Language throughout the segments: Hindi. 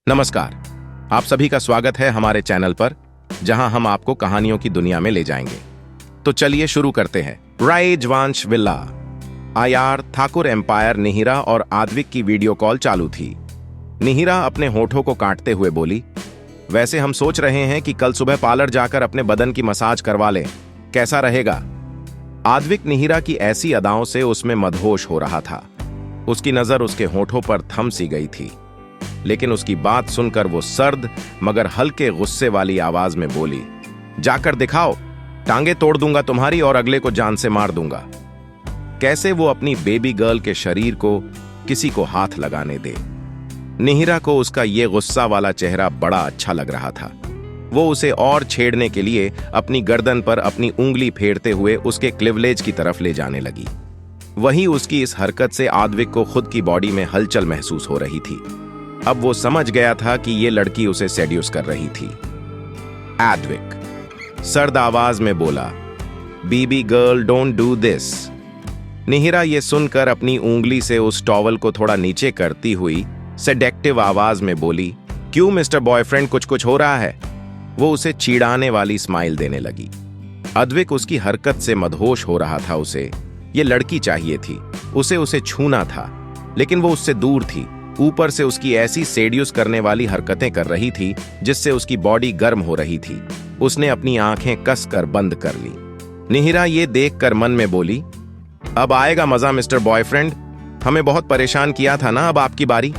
नमस्कार। आप सभी का स्वागत है हमारे चैनल पर, जहां हम आपको कहानियों की दुनिया में ले जाएंगे। तो चलिए शुरू करते हैं। राजवंश विला। आयार ठाकुर एम्पायर निहिरा और आद्विक की वीडियो कॉल चालू थी। निहिरा अपने होठों को काटते हुए बोली, वैसे हम सोच रहे हैं कि कल सुबह पार्लर जाकर अपने बदन की मसाज करवा लें, कैसा रहेगा? आद्विक निहिरा की ऐसी अदाओं से उसमें मदहोश हो रहा था। उसकी नजर उसके होठों पर थम सी गई थी, लेकिन उसकी बात सुनकर वो सर्द मगर हल्के गुस्से वाली आवाज में बोली, जाकर दिखाओ, टांगे तोड़ दूंगा तुम्हारी और अगले को जान से मार दूंगा। कैसे वो अपनी बेबी गर्ल के शरीर को किसी को हाथ लगाने दे। निहिरा को उसका ये गुस्सा वाला चेहरा बड़ा अच्छा लग रहा था। वो उसे और छेड़ने के लिए अपनी गर्दन पर अपनी उंगली फेरते हुए उसके क्लिवलेज की तरफ ले जाने लगी। वहीं उसकी इस हरकत से आद्विक को खुद की बॉडी में हलचल महसूस हो रही थी। अब वो समझ गया था कि ये लड़की उसे सेड्यूस कर रही थी। आद्विक सर्द आवाज में बोला, baby girl don't do this. Nihira ये सुनकर अपनी उंगली से उस टॉवल को थोड़ा नीचे करती हुई सेडेक्टिव आवाज में बोली, क्यों मिस्टर बॉयफ्रेंड, कुछ हो रहा है? वो उसे चिढ़ाने वाली स्माइल देने लगी। आद्विक उसकी हरकत से मदहोश हो रहा था। उसे ये लड़की चाहिए थी, उसे छूना था, लेकिन वो उससे दूर थी। ऊपर से उसकी ऐसी सेड्यूस करने वाली हरकतें कर रही थी जिससे उसकी बॉडी गर्म हो रही थी। उसने अपनी आंखें कसकर बंद कर ली। निहिरा ये देखकर मन में बोली, अब आएगा मजा मिस्टर बॉयफ्रेंड, हमें बहुत परेशान किया था ना, अब आपकी बारी।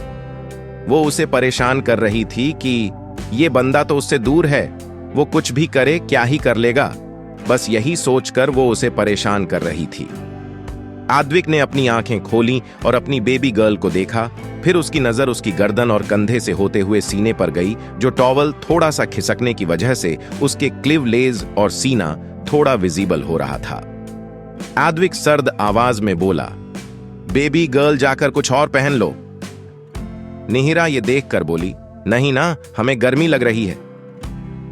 वो उसे परेशान कर रही थी कि ये बंदा तो उससे दूर है, वो कुछ भी करे क्या ही कर लेगा। बस यही सोचकर वो उसे परेशान कर रही थी। आद्विक ने अपनी आंखें खोली और अपनी बेबी गर्ल को देखा। फिर उसकी नजर उसकी गर्दन और कंधे से होते हुए सीने पर गई, जो टॉवल थोड़ा सा खिसकने की वजह से उसके क्लिवलेज और सीना थोड़ा विजिबल हो रहा था। आद्विक सर्द आवाज में बोला, बेबी गर्ल जाकर कुछ और पहन लो। निहिरा ये देखकर बोली, नहीं ना, हमें गर्मी लग रही है।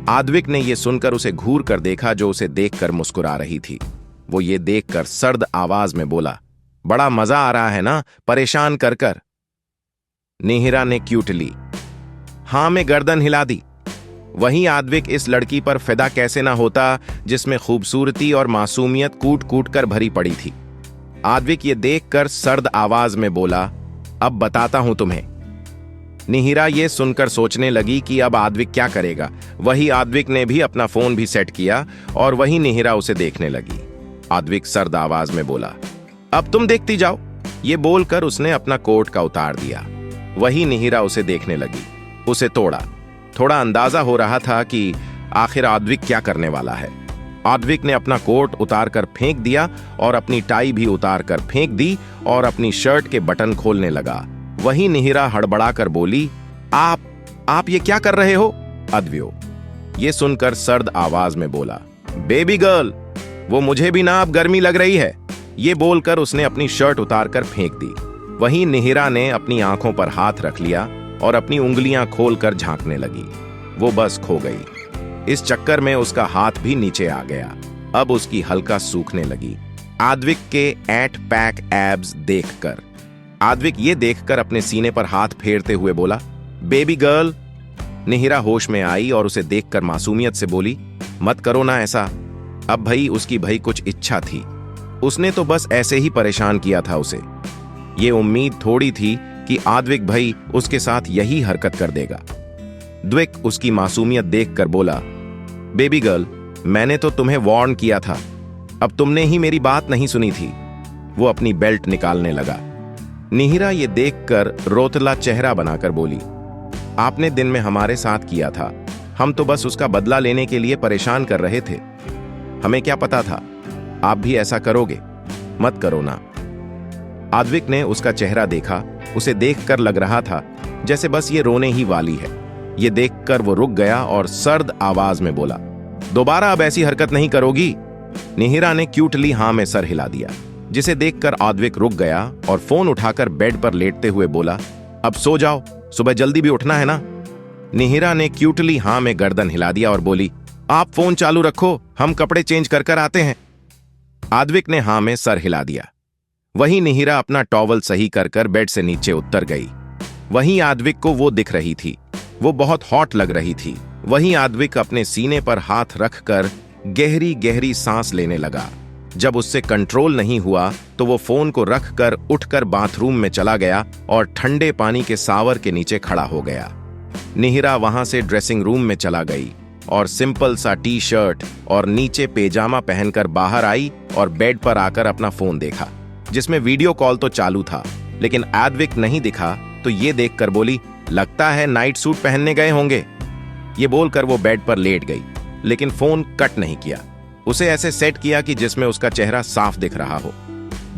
आद्विक ने यह सुनकर उसे घूर कर देखा, जो उसे देखकर मुस्कुरा रही थी। वो ये देखकर सर्द आवाज में बोला, बड़ा मजा आ रहा है ना परेशान कर कर। निहिरा ने क्यूट ली हां में गर्दन हिला दी। वहीं आद्विक इस लड़की पर फिदा कैसे ना होता, जिसमें खूबसूरती और मासूमियत कूट कूट कर भरी पड़ी थी। आद्विक ये देखकर सर्द आवाज में बोला, अब बताता हूं तुम्हें। निहिरा ये सुनकर सोचने लगी कि अब आद्विक क्या करेगा। वही आद्विक ने भी अपना फोन भी सेट किया और वही निहिरा उसे देखने लगी। आद्विक सर्द आवाज में बोला, अब तुम देखती जाओ। ये बोलकर उसने अपना कोट का उतार दिया। वही निहिरा उसे देखने लगी। उसे थोड़ा अंदाजा हो रहा था कि आखिर आद्विक क्या करने वाला है। आद्विक ने अपना कोट उतार कर फेंक दिया और अपनी टाई भी उतार कर फेंक दी और अपनी शर्ट के बटन खोलने लगा। वही निहिरा हड़बड़ाकर बोली, आप ये क्या कर रहे हो? अद्वियो ये सुनकर सर्द आवाज में बोला, बेबी गर्ल, वो मुझे भी ना अब गर्मी लग रही है। ये बोलकर उसने अपनी शर्ट उतारकर फेंक दी। वहीं निहिरा ने अपनी आंखों पर हाथ रख लिया और अपनी उंगलियां खोलकर झांकने लगी। वो बस खो गई। इस चक्कर में उसका हाथ भी नीचे आ गया। अब उसकी हल्का सूखने लगी। आद्विक के 8 पैक एब्स देखकर आद्विक ये देखकर अपने सीने पर हाथ फेरते हुए बोला, बेबी गर्ल। निहिरा होश में आई और उसे देखकर मासूमियत से बोली, मत करो ना ऐसा। अब उसकी कुछ इच्छा थी। उसने तो बस ऐसे ही परेशान किया था उसे। ये उम्मीद थोड़ी थी कि आद्विक उसके साथ यही हरकत कर देगा। द्विक उसकी मासूमियत देखकर बोला, बेबी गर्ल, मैंने तो तुम्हें वार्न किया था, अब तुमने ही मेरी बात नहीं सुनी थी। वो अपनी बेल्ट निकालने लगा। निहिरा ये देखकर रोतला चेहरा बनाकर बोली, आपने दिन में हमारे साथ किया था, हम तो बस उसका बदला लेने के लिए परेशान कर रहे थे। हमें क्या पता था आप भी ऐसा करोगे, मत करो ना। आद्विक ने उसका चेहरा देखा। उसे देखकर लग रहा था जैसे बस ये रोने ही वाली है। ये देखकर वो रुक गया और सर्द आवाज में बोला, दोबारा अब ऐसी हरकत नहीं करोगी? निहिरा ने क्यूटली हां में सर हिला दिया, जिसे देखकर आद्विक रुक गया और फोन उठाकर बेड पर लेटते हुए बोला, अब सो जाओ, सुबह जल्दी भी उठना है ना। निहिरा ने क्यूटली हां में गर्दन हिला दिया और बोली, आप फोन चालू रखो, हम कपड़े चेंज कर कर आते हैं। आद्विक ने हां में सर हिला दिया। वहीं निहिरा अपना टॉवल सही कर कर बेड से नीचे उतर गई। वहीं आद्विक को वो दिख रही थी। वो बहुत हॉट लग रही थी। वहीं आद्विक अपने सीने पर हाथ रखकर गहरी गहरी सांस लेने लगा। जब उससे कंट्रोल नहीं हुआ तो वो फोन को रखकर उठकर बाथरूम में चला गया और ठंडे पानी के शावर के नीचे खड़ा हो गया। निहिरा वहां से ड्रेसिंग रूम में चला गई और सिंपल सा टी शर्ट और नीचे पेजामा पहनकर बाहर आई और बेड पर आकर अपना फोन देखा, जिसमें वीडियो कॉल तो चालू था लेकिन आद्विक नहीं दिखा। तो ये देखकर बोली, लगता है नाइट सूट पहनने गए होंगे। ये बोलकर वो बेड पर लेट गई लेकिन फोन कट नहीं किया। उसे ऐसे सेट किया कि जिसमें उसका चेहरा साफ दिख रहा हो।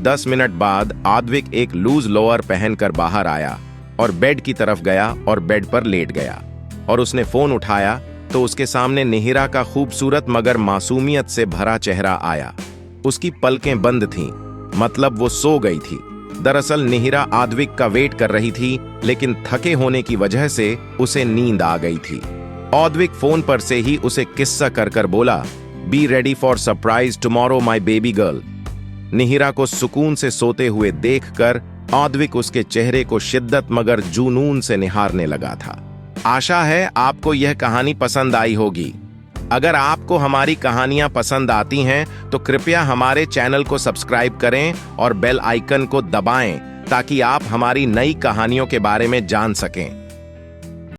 10 मिनट बाद आद्विक एक लूज लोअर पहनकर बाहर आया और बेड की तरफ गया और बेड पर लेट गया और उसने फोन उठाया तो उसके सामने निहिरा का खूबसूरत मगर मासूमियत से भरा चेहरा आया। उसकी पलकें बंद थीं, मतलब वो सो गई थी। दरअसल निहिरा आद्विक का वेट कर रही थी लेकिन थके होने की वजह से उसे नींद आ गई थी। आद्विक फोन पर से ही उसे किस्सा कर बोला, be ready for surprise tomorrow my baby girl. Nihira को सुकून से सोते हुए देखकर आद्विक उसके चेहरे को शिद्दत मगर जुनून से निहारने लगा था। आशा है आपको यह कहानी पसंद आई होगी। अगर आपको हमारी कहानियां पसंद आती हैं तो कृपया हमारे चैनल को सब्सक्राइब करें और बेल आइकन को दबाएं ताकि आप हमारी नई कहानियों के बारे में जान सकें।